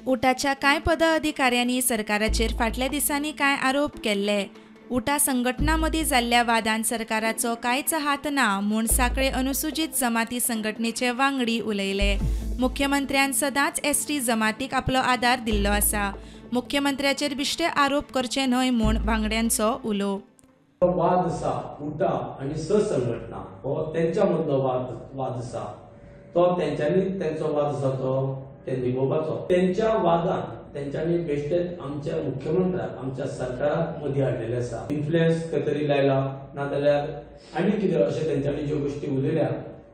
उटाच्या कांय पदाधिकाऱ्यांनी सरकाराचेर फाटल्या दिसांनी कांय आरोप केल्ले। उटा संघटना मदीं जाल्ल्या वादांत सरकाराचो कांयच हात ना म्हूण सांखळे अनुसूचित जमाती संघटनेचे वांगडी उलयले। मुख्यमंत्र्यान सदांच एसटी जमातीक आपलो आदार दिल्लो आसा। मुख्यमंत्र्याचेर बिश्टे आरोप करचे न्हय म्हूण वांगड्यांचो उलो। वाद आसा उटा आनी संघटना हो तेंच्या मदलो वाद आसा तो तेंच्यांनी तेंचो वाद आसा तो ते निभोवपाचो। तेंच्या वादान तेंच्यांनी बेश्टेच आमच्या मुख्यमंत्र्याक आमच्या सरकाराक मदीं हाडलेले आसा। इन्फ्लुएन्स खंय तरी लायला नाजाल्यार आनी कितें अशें तेंच्यांनी ज्यो गोश्टी उलयल्या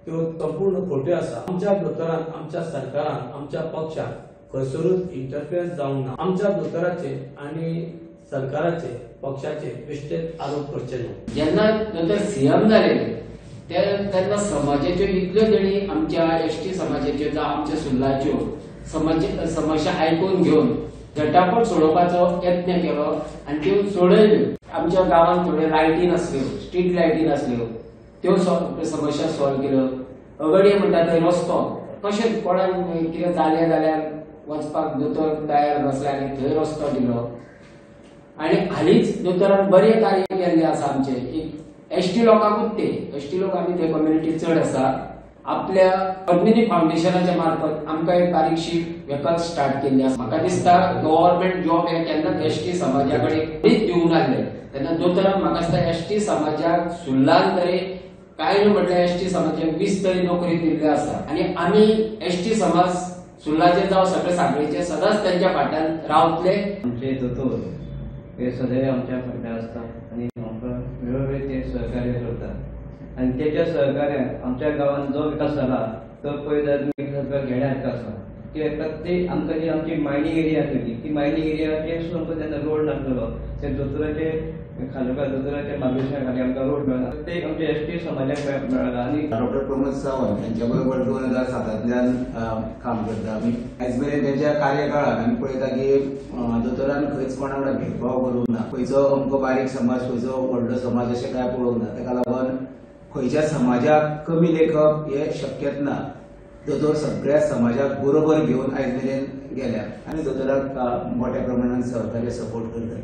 त्यो संपूर्ण खोट्यो आसा। आमच्या दोतोरान आमच्या सरकारान आमच्या पक्षान खंयसरूच इंटरफियरन्स जावंक ना। आमच्या दोतोराचे आनी सरकाराचे पक्षाचे बेश्टेच आरोप करचे न्हय। जेन्ना नंतर सीएम जाले तेन्ना समाजाच्यो इतल्यो जणी आमच्या एसटी समाजाच्यो जावं आमच्या सुल्लाच्यो समस्या आयकून घेवन झटापट सोडोवपाचो यत्न केलो आनी त्यो सोडयल्यो। आमच्या गांवांत थोड्यो लायटी नासल्यो, स्ट्रीट लायटी नासल्यो, त्यो समस्या सॉल्व केल्यो। अगडये म्हणटा थंय रस्तो कशें कोणाक कितें जालें जाल्यार वचपाक दोतोर तयार नासले आनी थंय रस्तो दिलो। आनी हालींच दोतोरान बरें कार्य केल्लें आसा आमचें। एसटी लोकांकूच ते एसटी लोक आमी ते कम्युनिटी चड आसा। आपल्या पद्मिनी फाउंडेशनाच्या मार्फत आमकां एक बारीकशी वेकल स्टार्ट केल्ली आसा। म्हाका दिसता गव्हर्नमेंट जॉब हे केन्ना एसटी समाजा कडेन दिवंक नासले तेन्ना दोतोरान म्हाका दिसता एसटी समाजाक सुल्लान तरी कांय न्हय म्हटल्यार एसटी समाजाक 20 तरी नोकरी दिल्ल्यो आसा। आनी आमी एसटी समाज सुल्लाचे जावं सगळे सांखळेचे सदांच तेंच्या फाटल्यान रावतले। आमचे दोतोर हे सदैव आमच्या फाटल्यान आसता आनी आमकां वेळोवेळी ते सहकार्य करतात आनी तेच्या सहकार्यान आमच्या गांवांत जो विकास जाला तो पयलीं घेण्यात आसा। कित्याक प्रत्येक आमकां जी आमची मायनींग एरिया आसली ती मायनींग एरियाचेर आमकां तेन्ना रोड नासलो ते दोतोराचे खालोखाल दोतोराच्या मार्गदर्शना खाली आमकां रोड मेळ्ळा। प्रत्येक आमच्या एसटी समाजाक मेळ्ळा। आनी डॉक्टर प्रमोद सावंत यांच्या बरोबर 2007तल्यान काम करता आमी। आयज मेरेन तेंच्या कार्यकाळान आमी पळयता की दोतोरान खंयच कोणा वांगडा भेदभाव करूंक ना। खंयचो अमको बारीक समाज खंयचो व्हडलो समाज अशें काय पळोवंक ना। ताका लागून खंयच्या समाजाक कमी लेखप हे शक्यच ना। दोतोर सगळ्या समाजाक बरोबर घेवन आयज मेरेन गेल्या आनी दोतोराक मोठ्या प्रमाणात सहकार्य सपोर्ट करता।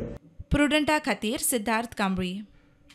प्रुडंटा खातीर सिद्धार्थ कांबळी।